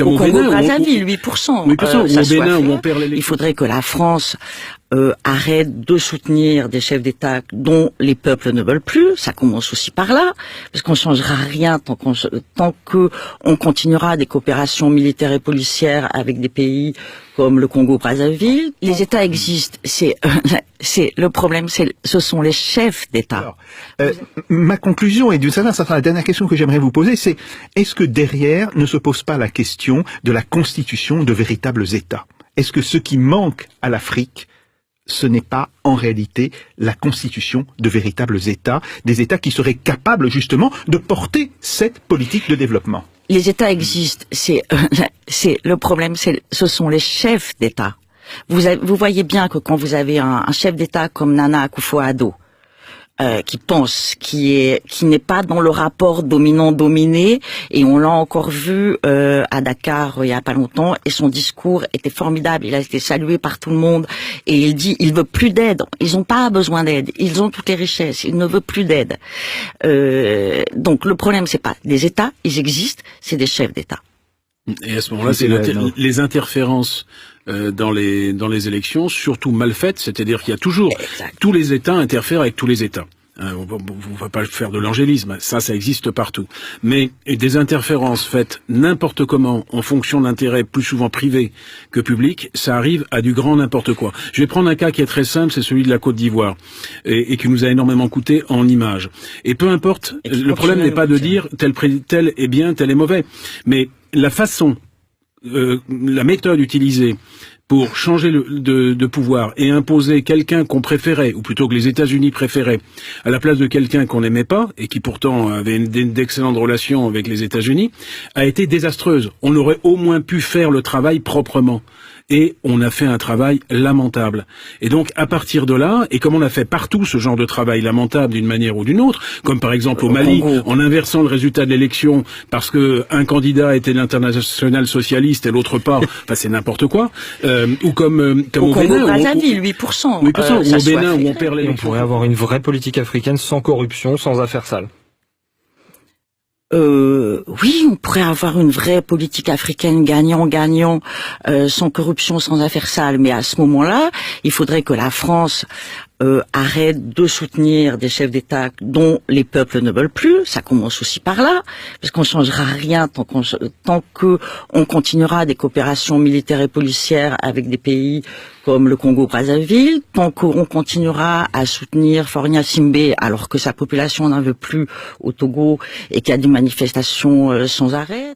Au Congo-Brazzaville, 8%. 8%, ou au Bénin, où on perd l'élection. Il faudrait que la France arrête de soutenir des chefs d'État dont les peuples ne veulent plus. Ça commence aussi par là, parce qu'on changera rien tant que on continuera des coopérations militaires et policières avec des pays comme le Congo-Brazzaville. Les États existent. Le problème, ce sont les chefs d'État. Ma conclusion, et d'une certaine façon, la dernière question que j'aimerais vous poser, c'est est-ce que derrière ne se pose pas la question de la constitution de véritables États? Est-ce que ce qui manque à l'Afrique, ce n'est pas en réalité la constitution de véritables États, des États qui seraient capables justement de porter cette politique de développement? Les États existent. Le problème, ce sont les chefs d'État. Vous voyez bien que quand vous avez un chef d'État comme Nana Akufo-Addo, qui pense, qui n'est pas dans le rapport dominant-dominé, et on l'a encore vu à Dakar il y a pas longtemps, et son discours était formidable, il a été salué par tout le monde, et il dit il veut plus d'aide, ils n'ont pas besoin d'aide, ils ont toutes les richesses, il ne veut plus d'aide. Donc le problème c'est pas les États, ils existent, c'est des chefs d'État. Et à ce moment-là, c'est les interférences dans les élections, surtout mal faites, c'est-à-dire qu'il y a toujours tous les États interfèrent avec tous les États. On va pas faire de l'angélisme, ça existe partout. Mais des interférences faites n'importe comment, en fonction d'intérêts plus souvent privés que publics, ça arrive à du grand n'importe quoi. Je vais prendre un cas qui est très simple, c'est celui de la Côte d'Ivoire, et qui nous a énormément coûté en images. Et peu importe, le problème n'est pas de dire tel est bien, tel est mauvais, mais la façon, la méthode utilisée pour changer de pouvoir et imposer quelqu'un qu'on préférait, ou plutôt que les États-Unis préféraient, à la place de quelqu'un qu'on n'aimait pas, et qui pourtant avait d'excellentes relations avec les États-Unis, a été désastreuse. On aurait au moins pu faire le travail proprement. Et on a fait un travail lamentable. Et donc, à partir de là, et comme on a fait partout ce genre de travail lamentable d'une manière ou d'une autre, comme par exemple au Mali, en inversant le résultat de l'élection parce que un candidat était l'international socialiste et l'autre pas, enfin c'est n'importe quoi, ou comme au Bénin, Brazzaville, 8%. 8%, ou au Bénin où on perd l'élection. On pourrait avoir une vraie politique africaine sans corruption, sans affaires sales. Oui, on pourrait avoir une vraie politique africaine gagnant-gagnant, sans corruption, sans affaires sales. Mais à ce moment-là, il faudrait que la France arrête de soutenir des chefs d'État dont les peuples ne veulent plus. Ça commence aussi par là, parce qu'on changera rien tant que on continuera des coopérations militaires et policières avec des pays comme le Congo-Brazzaville, tant qu'on continuera à soutenir Faure Gnassingbé alors que sa population n'en veut plus au Togo et qu'il y a des manifestations sans arrêt.